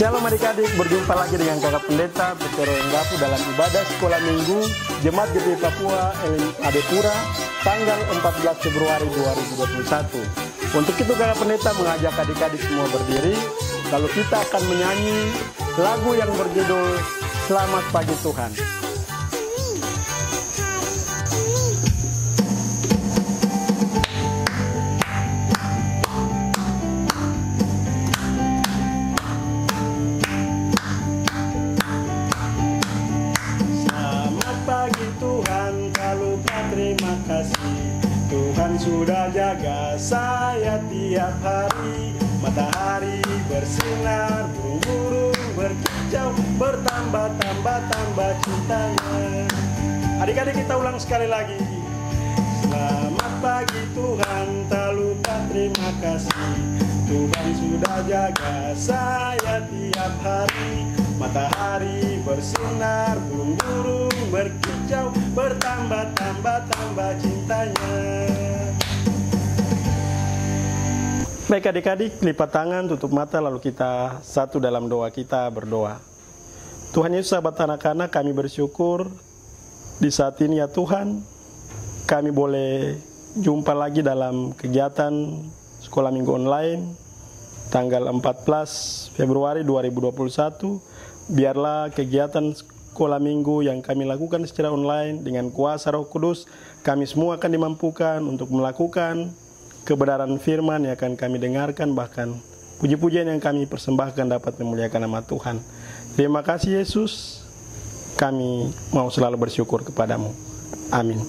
Shalom adik-adik, berjumpa lagi dengan kakak pendeta Petero Enggapu dalam ibadah sekolah minggu Jemaat GPI Papua Adepura tanggal 14 Februari 2021. Untuk itu kakak pendeta mengajak adik-adik semua berdiri, lalu kita akan menyanyi lagu yang berjudul Selamat Pagi Tuhan. Terima kasih Tuhan sudah jaga saya tiap hari. Matahari bersinar, burung-burung berkicau, bertambah-tambah cintanya. Adik-adik kita ulang sekali lagi. Selamat pagi Tuhan, tak lupa terima kasih. Tuhan sudah jaga saya tiap hari. Matahari bersinar, burung-burung berkicau, bertambah-tambah cintanya. Baik adik-adik, lipat tangan, tutup mata, lalu kita satu dalam doa kita berdoa. Tuhan Yesus, sahabat anak-anak, kami bersyukur di saat ini ya Tuhan, kami boleh jumpa lagi dalam kegiatan sekolah minggu online tanggal 14 Februari 2021. Biarlah kegiatan sekolah minggu yang kami lakukan secara online dengan kuasa Roh Kudus, kami semua akan dimampukan untuk melakukan kebenaran firman yang akan kami dengarkan, bahkan puji-pujian yang kami persembahkan dapat memuliakan nama Tuhan. Terima kasih Yesus, kami mau selalu bersyukur kepadamu. Amin.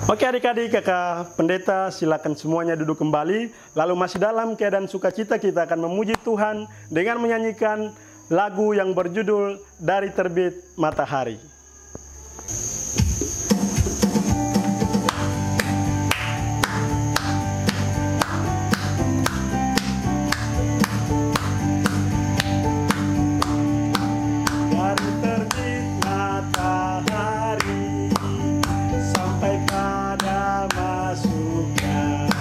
Oke adik-adik, kakak pendeta silakan semuanya duduk kembali. Lalu masih dalam keadaan sukacita kita akan memuji Tuhan dengan menyanyikan lagu yang berjudul Dari Terbit Matahari. Dari terbit matahari sampai pada masuknya,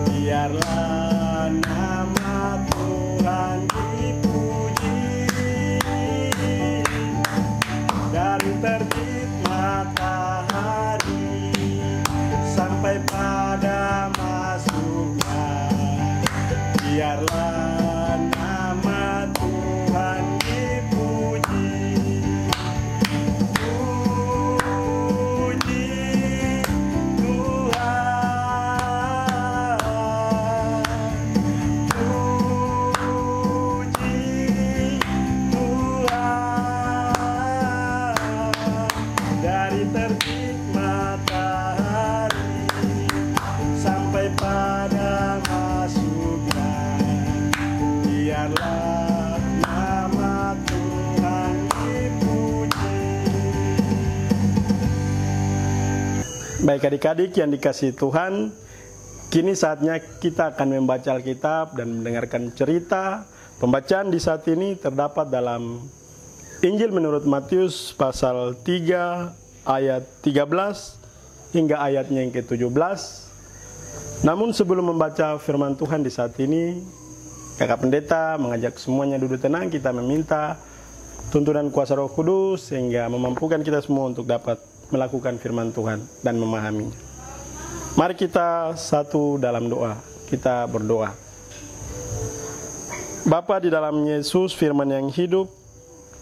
biarlah nama Tuhan dipuji. Dari terbit matahari sampai pada masuknya, biarlah nama Tuhan dipuji. Puji Tuhan, puji Tuhan. Dari terbit matahari sampai pada masuknya, biarlah nama Tuhan dipuji. Baik adik-adik yang dikasihi Tuhan, kini saatnya kita akan membaca Alkitab dan mendengarkan cerita. Pembacaan di saat ini terdapat dalam Injil menurut Matius pasal 3 ayat 13 hingga ayatnya yang ke-17. Namun sebelum membaca firman Tuhan di saat ini, kakak pendeta mengajak semuanya duduk tenang. Kita meminta tuntunan kuasa Roh Kudus sehingga memampukan kita semua untuk dapat melakukan firman Tuhan dan memahaminya. Mari kita satu dalam doa. Kita berdoa. Bapa di dalam Yesus, firman yang hidup,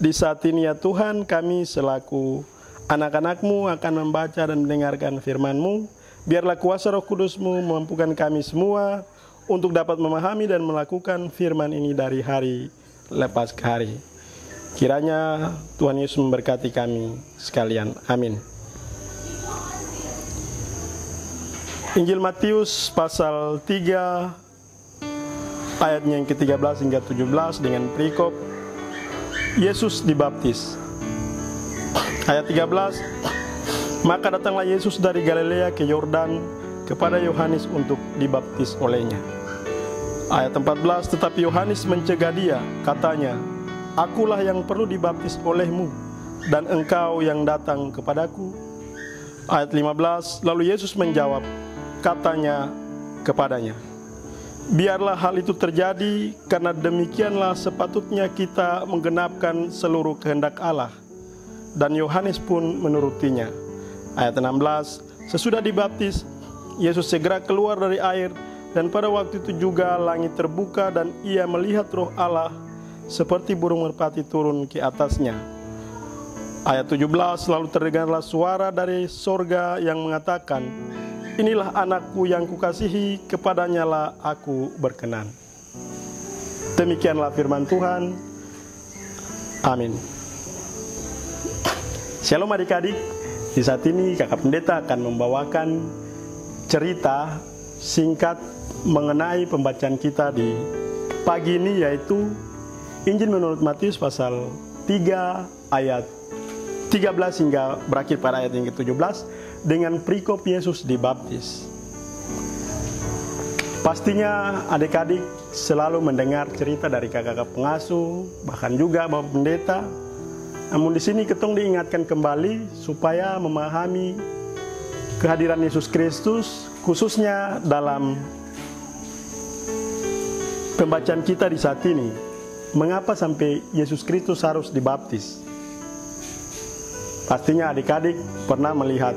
di saat ini ya Tuhan, kami selaku anak-anak-Mu akan membaca dan mendengarkan firman-Mu. Biarlah kuasa Roh Kudus-Mu memampukan kami semua untuk dapat memahami dan melakukan firman ini dari hari lepas ke hari. Kiranya Tuhan Yesus memberkati kami sekalian. Amin. Injil Matius pasal 3 ayatnya yang ke-13 hingga 17 dengan perikop Yesus dibaptis. Ayat 13, maka datanglah Yesus dari Galilea ke Yordan kepada Yohanes untuk dibaptis olehnya. Ayat 14, tetapi Yohanes mencegah dia, katanya, akulah yang perlu dibaptis olehmu, dan engkau yang datang kepadaku. Ayat 15, lalu Yesus menjawab, katanya kepadanya, Biarlah hal itu terjadi, karena demikianlah sepatutnya kita menggenapkan seluruh kehendak Allah. Dan Yohanes pun menurutinya. Ayat 16, sesudah dibaptis, Yesus segera keluar dari air, dan pada waktu itu juga langit terbuka dan ia melihat Roh Allah seperti burung merpati turun ke atasnya. Ayat 17, lalu terdengarlah suara dari sorga yang mengatakan, inilah anakku yang kukasihi, kepadanya lah aku berkenan. Demikianlah firman Tuhan. Amin. Shalom adik-adik. Di saat ini kakak pendeta akan membawakan cerita singkat mengenai pembacaan kita di pagi ini, yaitu Injil menurut Matius pasal 3 ayat 13 hingga berakhir pada ayat yang ke-17 dengan perikop Yesus dibaptis. Pastinya adik-adik selalu mendengar cerita dari kakak-kakak pengasuh, bahkan juga bapak pendeta. Namun di sini ketong diingatkan kembali supaya memahami kehadiran Yesus Kristus, khususnya dalam pembacaan kita di saat ini. Mengapa sampai Yesus Kristus harus dibaptis? Pastinya adik-adik pernah melihat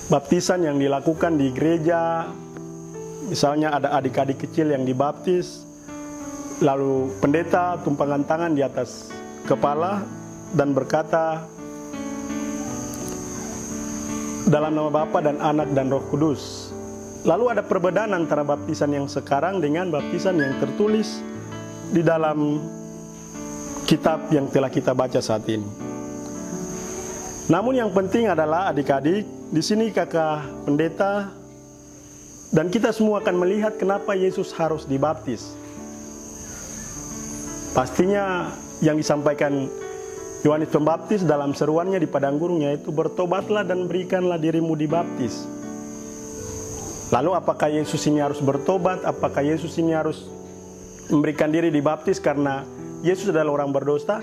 baptisan yang dilakukan di gereja. Misalnya ada adik-adik kecil yang dibaptis, lalu pendeta tumpangkan tangan di atas kepala dan berkata, dalam nama Bapa dan Anak dan Roh Kudus. Lalu ada perbedaan antara baptisan yang sekarang dengan baptisan yang tertulis di dalam kitab yang telah kita baca saat ini. Namun yang penting adalah adik-adik, di sini kakak pendeta dan kita semua akan melihat kenapa Yesus harus dibaptis. Pastinya yang disampaikan Yohanes Pembaptis dalam seruannya di padang gurun, yaitu bertobatlah dan berikanlah dirimu dibaptis. Lalu apakah Yesus ini harus bertobat? Apakah Yesus ini harus memberikan diri dibaptis karena Yesus adalah orang berdosa?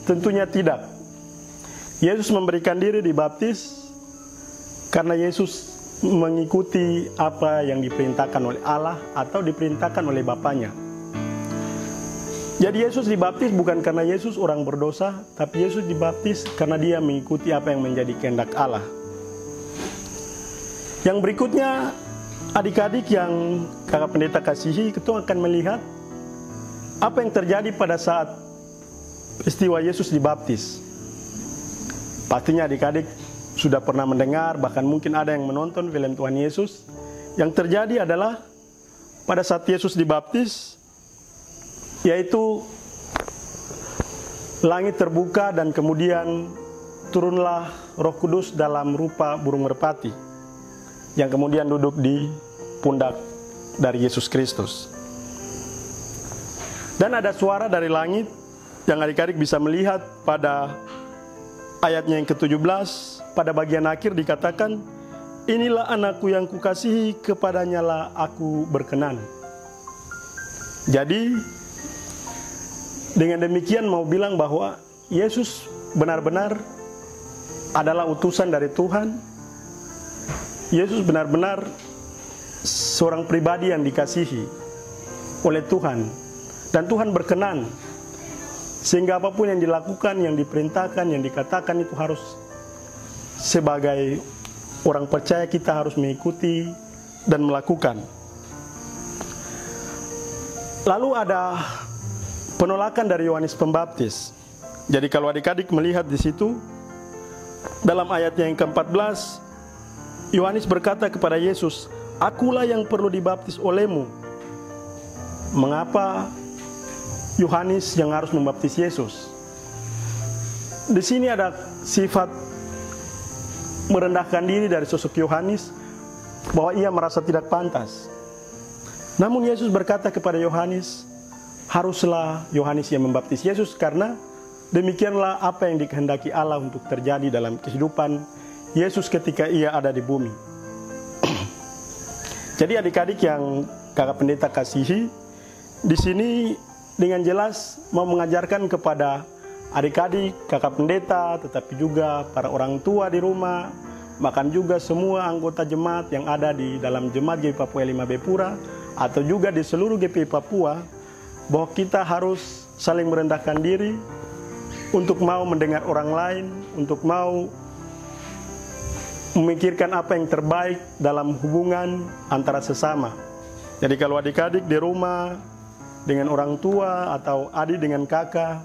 Tentunya tidak. Yesus memberikan diri dibaptis karena Yesus mengikuti apa yang diperintahkan oleh Allah atau diperintahkan oleh Bapanya. Jadi Yesus dibaptis bukan karena Yesus orang berdosa, tapi Yesus dibaptis karena dia mengikuti apa yang menjadi kehendak Allah. Yang berikutnya, adik-adik yang kakak pendeta kasihi, kita akan melihat apa yang terjadi pada saat peristiwa Yesus dibaptis. Pastinya adik-adik sudah pernah mendengar, bahkan mungkin ada yang menonton film Tuhan Yesus. Yang terjadi adalah pada saat Yesus dibaptis, yaitu langit terbuka dan kemudian turunlah Roh Kudus dalam rupa burung merpati yang kemudian duduk di pundak dari Yesus Kristus. Dan ada suara dari langit yang adik-adik bisa melihat pada ayatnya yang ke-17, pada bagian akhir dikatakan, inilah anakku yang kukasihi, kepadanya lah aku berkenan. Jadi dengan demikian mau bilang bahwa Yesus benar-benar adalah utusan dari Tuhan. Yesus benar-benar seorang pribadi yang dikasihi oleh Tuhan. Dan Tuhan berkenan. Sehingga apapun yang dilakukan, yang diperintahkan, yang dikatakan itu harus sebagai orang percaya kita harus mengikuti dan melakukan. Lalu ada penolakan dari Yohanes Pembaptis. Jadi kalau adik-adik melihat di situ, dalam ayatnya yang ke-14, Yohanes berkata kepada Yesus, akulah yang perlu dibaptis olehmu. Mengapa Yohanes yang harus membaptis Yesus? Di sini ada sifat merendahkan diri dari sosok Yohanes, bahwa ia merasa tidak pantas. Namun Yesus berkata kepada Yohanes, haruslah Yohanes yang membaptis Yesus, karena demikianlah apa yang dikehendaki Allah untuk terjadi dalam kehidupan Yesus ketika ia ada di bumi. Jadi adik-adik yang kakak pendeta kasihi, di sini dengan jelas mau mengajarkan kepada adik-adik, kakak pendeta, tetapi juga para orang tua di rumah, bahkan juga semua anggota jemaat yang ada di dalam jemaat GPI Papua 5B Pura atau juga di seluruh GPI Papua, bahwa kita harus saling merendahkan diri untuk mau mendengar orang lain, untuk mau memikirkan apa yang terbaik dalam hubungan antara sesama. Jadi kalau adik-adik di rumah dengan orang tua atau adik dengan kakak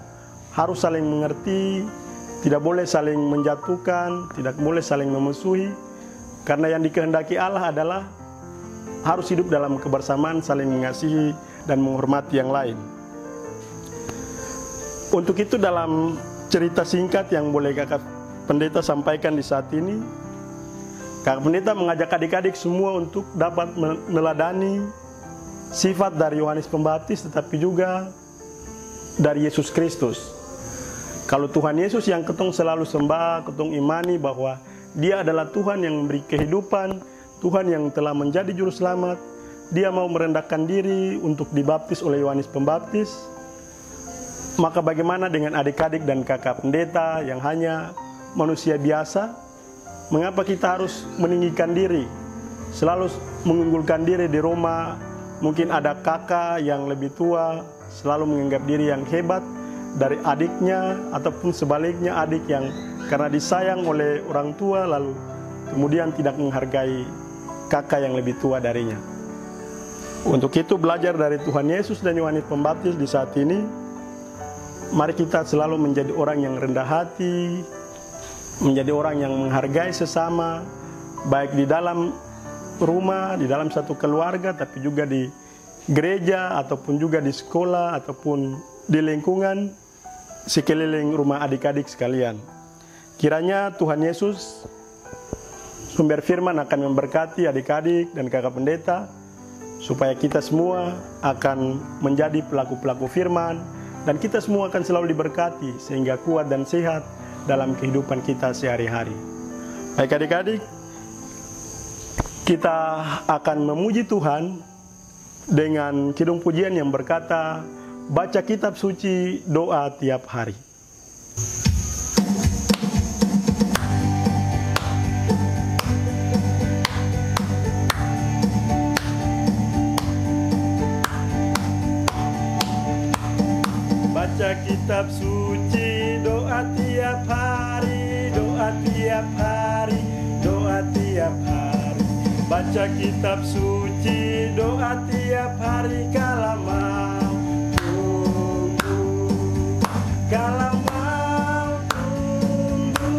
harus saling mengerti, tidak boleh saling menjatuhkan, tidak boleh saling memusuhi, karena yang dikehendaki Allah adalah harus hidup dalam kebersamaan, saling mengasihi dan menghormati yang lain. Untuk itu dalam cerita singkat yang boleh kakak pendeta sampaikan di saat ini, kakak pendeta mengajak adik-adik semua untuk dapat meneladani sifat dari Yohanes Pembaptis, tetapi juga dari Yesus Kristus. Kalau Tuhan Yesus yang ketong selalu sembah, ketong imani bahwa Dia adalah Tuhan yang memberi kehidupan, Tuhan yang telah menjadi juru selamat, Dia mau merendahkan diri untuk dibaptis oleh Yohanes Pembaptis. Maka bagaimana dengan adik-adik dan kakak pendeta yang hanya manusia biasa? Mengapa kita harus meninggikan diri, selalu mengunggulkan diri di rumah? Mungkin ada kakak yang lebih tua, selalu menganggap diri yang hebat dari adiknya, ataupun sebaliknya adik yang karena disayang oleh orang tua lalu kemudian tidak menghargai kakak yang lebih tua darinya. Untuk itu belajar dari Tuhan Yesus dan Yohanes Pembaptis di saat ini, mari kita selalu menjadi orang yang rendah hati, menjadi orang yang menghargai sesama, baik di dalam rumah, di dalam satu keluarga, tapi juga di gereja, ataupun juga di sekolah, ataupun di lingkungan sekeliling rumah adik-adik sekalian. Kiranya Tuhan Yesus sumber firman akan memberkati adik-adik dan kakak pendeta, supaya kita semua akan menjadi pelaku-pelaku firman, dan kita semua akan selalu diberkati sehingga kuat dan sehat dalam kehidupan kita sehari-hari. Baik adik-adik, kita akan memuji Tuhan dengan kidung pujian yang berkata, baca kitab suci, doa tiap hari. Baca kitab suci, doa tiap hari, doa tiap hari, doa tiap hari. Baca kitab suci, doa tiap hari, kalau mau tunggu, kalau mau tunggu,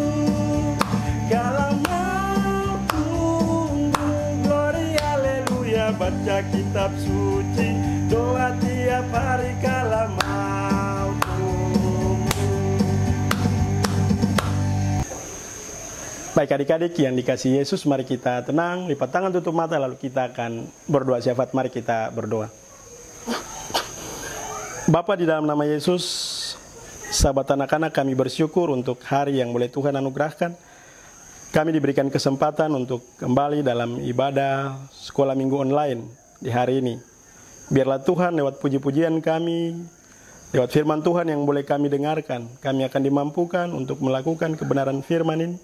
kalau mau tunggu. Glory haleluya. Baca kitab suci, doa tiap hari, kalau mau. Baik adik-adik yang dikasihi Yesus, mari kita tenang, lipat tangan, tutup mata, lalu kita akan berdoa syafaat. Mari kita berdoa. Bapa, di dalam nama Yesus, sahabat anak-anak, kami bersyukur untuk hari yang boleh Tuhan anugerahkan. Kami diberikan kesempatan untuk kembali dalam ibadah sekolah minggu online di hari ini. Biarlah Tuhan lewat puji-pujian kami, lewat firman Tuhan yang boleh kami dengarkan, kami akan dimampukan untuk melakukan kebenaran firman ini,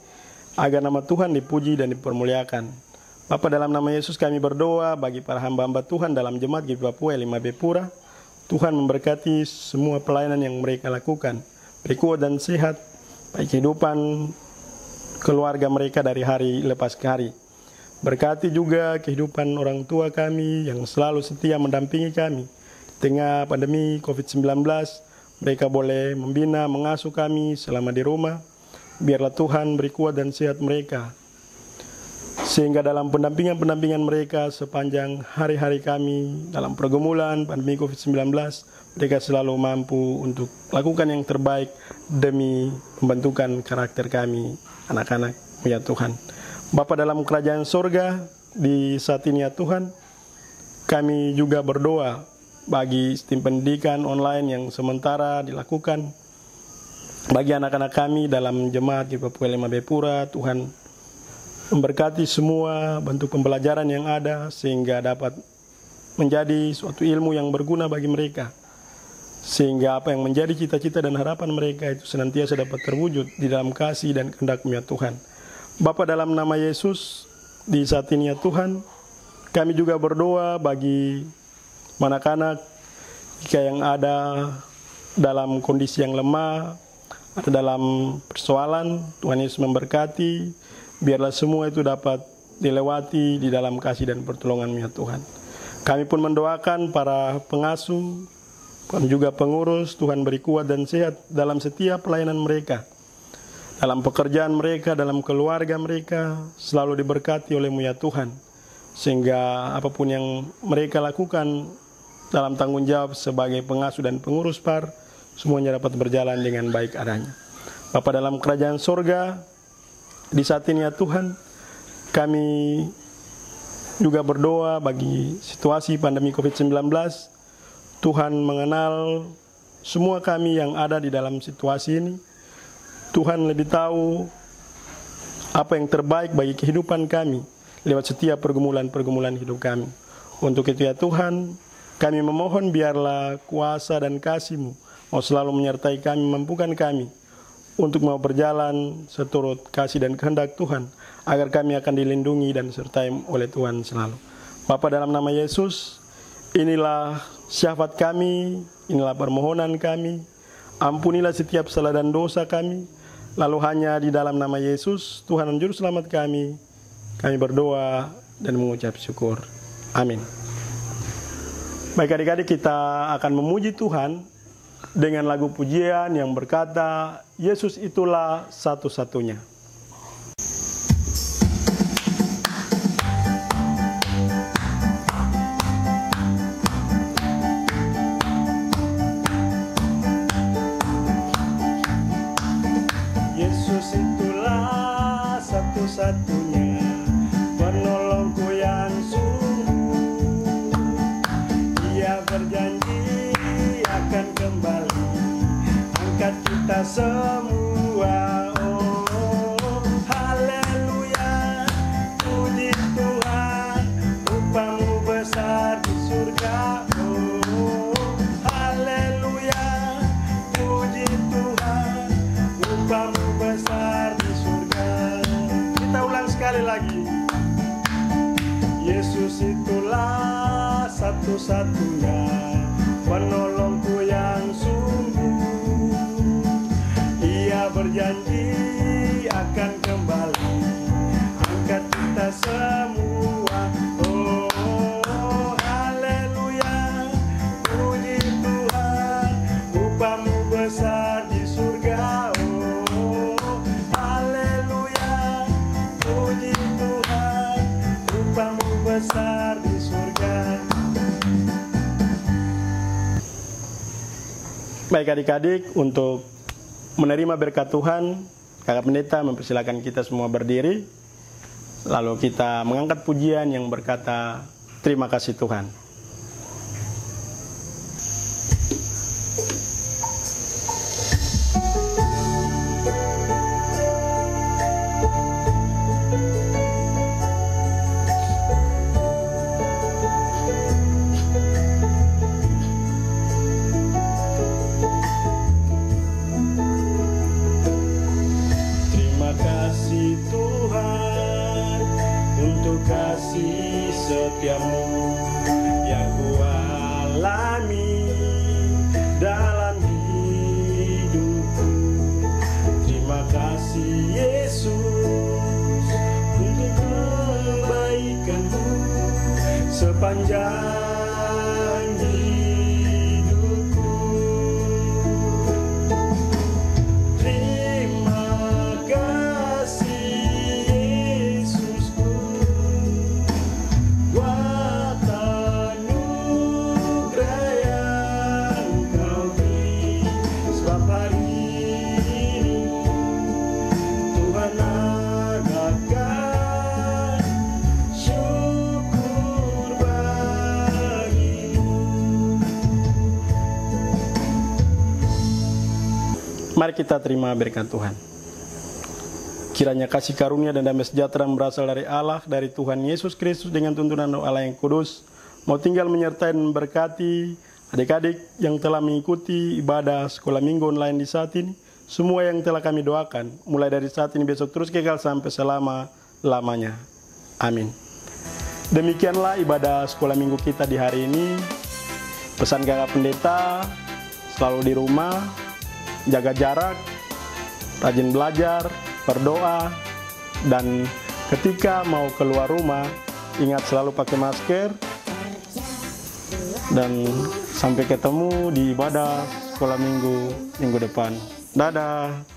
agar nama Tuhan dipuji dan dipermuliakan. Bapa, dalam nama Yesus kami berdoa bagi para hamba-hamba Tuhan dalam jemaat GPI Papua 5B Pura. Tuhan memberkati semua pelayanan yang mereka lakukan, beri kuat dan sehat, baik kehidupan keluarga mereka dari hari lepas ke hari. Berkati juga kehidupan orang tua kami yang selalu setia mendampingi kami. Di tengah pandemi COVID-19, mereka boleh membina, mengasuh kami selama di rumah. Biarlah Tuhan beri kuat dan sehat mereka, sehingga dalam pendampingan mereka sepanjang hari-hari kami dalam pergumulan pandemi COVID-19, mereka selalu mampu untuk lakukan yang terbaik demi pembentukan karakter kami, anak-anak ya Tuhan. Bapa dalam kerajaan sorga, di saat ini ya Tuhan, kami juga berdoa bagi sistem pendidikan online yang sementara dilakukan. Bagi anak-anak kami dalam jemaat GPI Papua 5B Pura, Tuhan memberkati semua bentuk pembelajaran yang ada, sehingga dapat menjadi suatu ilmu yang berguna bagi mereka, sehingga apa yang menjadi cita-cita dan harapan mereka itu senantiasa dapat terwujud di dalam kasih dan kehendak-Mu ya Tuhan. Bapa, dalam nama Yesus, di saat ini ya Tuhan, kami juga berdoa bagi anak-anak jika yang ada dalam kondisi yang lemah, ada dalam persoalan, Tuhan Yesus memberkati, biarlah semua itu dapat dilewati di dalam kasih dan pertolongan-Mu ya Tuhan. Kami pun mendoakan para pengasuh, dan juga pengurus, Tuhan beri kuat dan sehat dalam setiap pelayanan mereka. Dalam pekerjaan mereka, dalam keluarga mereka, selalu diberkati oleh-Mu ya Tuhan. Sehingga apapun yang mereka lakukan dalam tanggung jawab sebagai pengasuh dan pengurus PAR, semuanya dapat berjalan dengan baik adanya. Bapa dalam kerajaan sorga, di saat ini ya Tuhan, kami juga berdoa bagi situasi pandemi COVID-19. Tuhan mengenal semua kami yang ada di dalam situasi ini. Tuhan lebih tahu apa yang terbaik bagi kehidupan kami lewat setiap pergumulan-pergumulan hidup kami. Untuk itu ya Tuhan, kami memohon biarlah kuasa dan kasih-Mu mau selalu menyertai kami, mampukan kami untuk mau berjalan seturut kasih dan kehendak Tuhan, agar kami akan dilindungi dan disertai oleh Tuhan selalu. Bapa, dalam nama Yesus, inilah syafaat kami, inilah permohonan kami. Ampunilah setiap salah dan dosa kami. Lalu hanya di dalam nama Yesus, Tuhan dan Juru Selamat kami berdoa dan mengucap syukur. Amin. Baik adik-adik, kita akan memuji Tuhan dengan lagu pujian yang berkata, Yesus itulah satu-satunya. Yesus itulah satu-satunya penolongku yang sungguh. Dia berjanji akan kembali angkat kita semua. Oh, haleluya, puji Tuhan, upah-Mu besar di surga. Oh, haleluya, puji Tuhan, upah-Mu besar di surga. Kita ulang sekali lagi. Yesus itulah satu-satunya penolongku yang sungguh. Ia berjanji akan kembali angkat kita semua. Oh, haleluya, puji Tuhan, upah-Mu besar di surga. Oh, haleluya, puji Tuhan, upah-Mu besar di surga. Baik adik-adik, untuk menerima berkat Tuhan, Kakak Pendeta mempersilakan kita semua berdiri. Lalu kita mengangkat pujian yang berkata, terima kasih Tuhan. Terima kasih Tuhan untuk kasih setia-Mu yang Kualami dalam hidupku. Terima kasih Yesus untuk kebaikan-Mu sepanjang hidupku. Terima kasih Yesusku buat anugerah yang Kau beri. Sebab hari ini Tuhan adakan syukur bagimu. Mari kita terima berkat Tuhan. Kiranya kasih karunia dan damai sejahtera yang berasal dari Allah, dari Tuhan Yesus Kristus dengan tuntunan roh Allah yang kudus, mau tinggal menyertai dan memberkati adik-adik yang telah mengikuti ibadah sekolah minggu online di saat ini, semua yang telah kami doakan, mulai dari saat ini besok terus kekal sampai selama-lamanya. Amin. Demikianlah ibadah sekolah minggu kita di hari ini. Pesan kakak pendeta, selalu di rumah, jaga jarak, rajin belajar, berdoa, dan ketika mau keluar rumah, ingat selalu pakai masker. Dan sampai ketemu di ibadah sekolah minggu depan. Dadah.